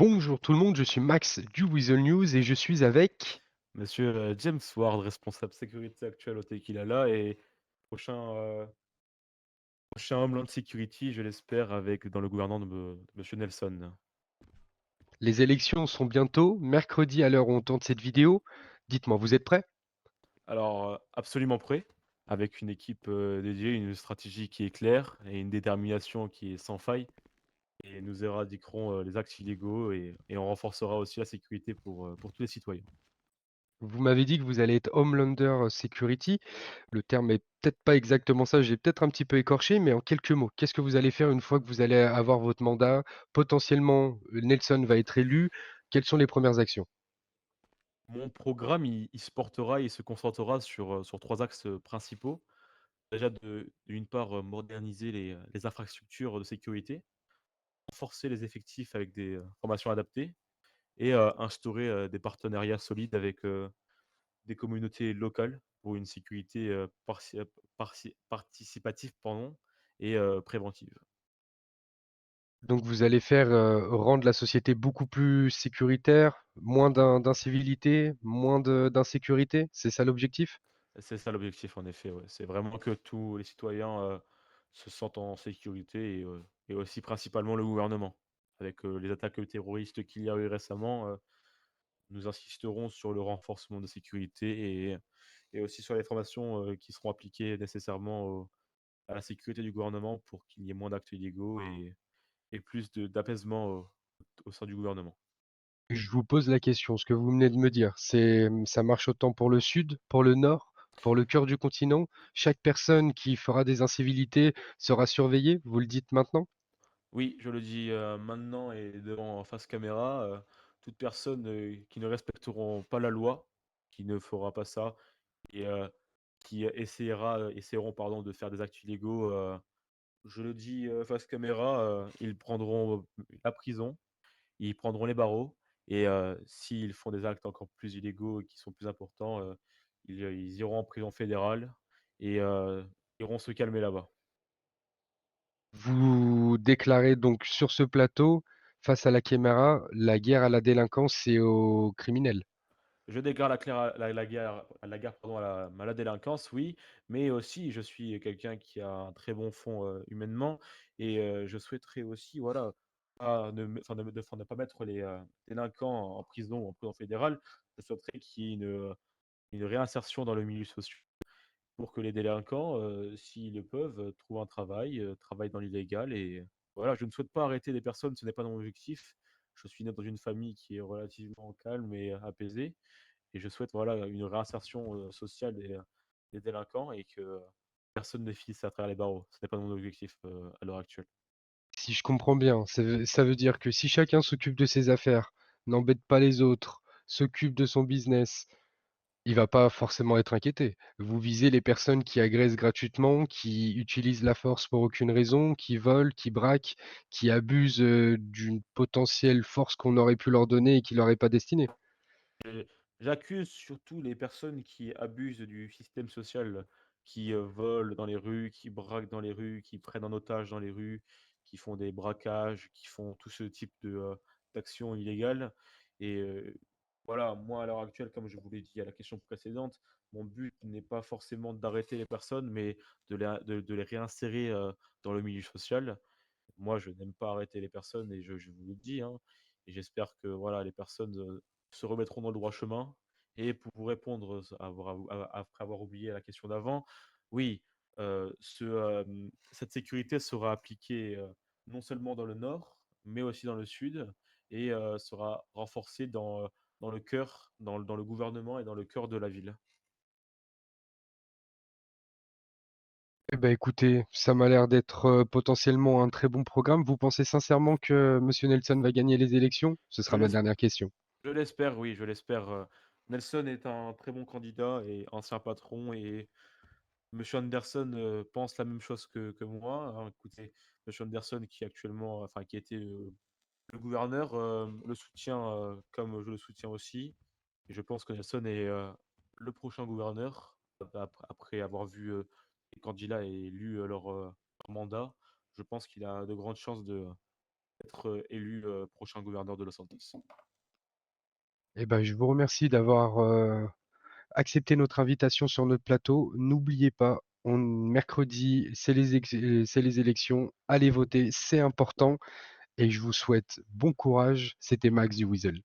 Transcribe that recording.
Bonjour tout le monde, je suis Max du Weasel News et je suis avec... Monsieur, James Ward, responsable sécurité actuel au Tequilala et prochain, prochain Homeland Security, je l'espère, avec dans le gouvernement de monsieur Nelson. Les élections sont bientôt, mercredi à l'heure où on tourne cette vidéo. Dites-moi, vous êtes prêts? Alors, absolument prêt, avec une équipe, dédiée, une stratégie qui est claire et une détermination qui est sans faille et nous éradiquerons, les actes illégaux et on renforcera aussi la sécurité pour tous les citoyens. Vous m'avez dit que vous allez être Homelander Security. Le terme est peut-être pas exactement ça, j'ai peut-être un petit peu écorché, mais en quelques mots, qu'est-ce que vous allez faire une fois que vous allez avoir votre mandat? Potentiellement, Nelson va être élu. Quelles sont les premières actions? Mon programme, il se portera, il se concentrera sur 3 axes, principaux. Déjà d'une part, moderniser les infrastructures de sécurité, renforcer les effectifs avec des, formations adaptées et instaurer, des partenariats solides avec, des communautés locales pour une sécurité, participative, pardon et préventive. Donc vous allez faire, rendre la société beaucoup plus sécuritaire, moins d'incivilité, moins d'insécurité? C'est ça l'objectif? C'est ça l'objectif en effet, ouais. C'est vraiment que tous les citoyens, se sentent en sécurité et aussi principalement le gouvernement. Avec, les attaques terroristes qu'il y a eu récemment, nous insisterons sur le renforcement de sécurité et aussi sur les formations, qui seront appliquées nécessairement à la sécurité du gouvernement pour qu'il y ait moins d'actes illégaux et plus d'apaisement au sein du gouvernement. Je vous pose la question, ce que vous venez de me dire, c'est, ça marche autant pour le sud, pour le nord, pour le cœur du continent? Chaque personne qui fera des incivilités sera surveillée, vous le dites maintenant? Oui, je le dis, maintenant et devant face caméra, toute personne, qui ne respecteront pas la loi, qui ne fera pas ça et qui essaieront pardon de faire des actes illégaux, je le dis, face caméra, ils prendront la prison. Ils prendront les barreaux et s'ils font des actes encore plus illégaux et qui sont plus importants, ils iront en prison fédérale et iront se calmer là-bas. Vous déclarez donc sur ce plateau, face à la caméra, la guerre à la délinquance et aux criminels. Je déclare la guerre pardon, à la délinquance, oui, mais aussi je suis quelqu'un qui a un très bon fond, humainement et je souhaiterais aussi, voilà, pas ne me enfin, ne pas mettre les, délinquants en prison ou en prison fédérale. Je souhaiterais qu'il y ait une réinsertion dans le milieu social. Pour que les délinquants, s'ils le peuvent, trouvent un travail, travaillent dans l'illégal et voilà, je ne souhaite pas arrêter les personnes, ce n'est pas mon objectif. Je suis né dans une famille qui est relativement calme et apaisée et je souhaite, voilà, une réinsertion, sociale des délinquants et que personne ne finisse à travers les barreaux. Ce n'est pas mon objectif, à l'heure actuelle. Si je comprends bien, ça veut dire que si chacun s'occupe de ses affaires, n'embête pas les autres, s'occupe de son business, il va pas forcément être inquiété. Vous visez les personnes qui agressent gratuitement, qui utilisent la force pour aucune raison, qui volent, qui braquent, qui abusent, d'une potentielle force qu'on aurait pu leur donner et qui leur est pas destinée. Et j'accuse surtout les personnes qui abusent du système social, qui, volent dans les rues, qui braquent dans les rues, qui prennent en otage dans les rues, qui font des braquages, qui font tout ce type d'actions illégales et voilà, moi, à l'heure actuelle, comme je vous l'ai dit à la question précédente, mon but n'est pas forcément d'arrêter les personnes, mais de les réinsérer, dans le milieu social. Moi, je n'aime pas arrêter les personnes et je vous le dis, hein, et j'espère que voilà, les personnes, se remettront dans le droit chemin et pour vous répondre, après avoir oublié la question d'avant, oui, cette sécurité sera appliquée, non seulement dans le nord, mais aussi dans le sud et sera renforcée dans le cœur, dans le gouvernement et dans le cœur de la ville. Eh ben, écoutez, ça m'a l'air d'être, potentiellement un très bon programme. Vous pensez sincèrement que monsieur Nelson va gagner les élections? Ce Je sera ma l'es dernière question. je l'espère, oui, je l'espère, Nelson est un très bon candidat et ancien patron et Monsieur Anderson, pense la même chose que moi, hein. Écoutez, Monsieur Anderson qui actuellement enfin qui était, le gouverneur, le soutient, comme je le soutiens aussi et je pense que Nelson est, le prochain gouverneur, après avoir vu, les candidats et lu, leur mandat. Je pense qu'il a de grandes chances être, élu, prochain gouverneur de Los Santos. Eh ben, je vous remercie d'avoir, accepté notre invitation sur notre plateau. N'oubliez pas, mercredi, c'est les élections. Allez voter, c'est important et je vous souhaite bon courage. C'était Max du Weasel.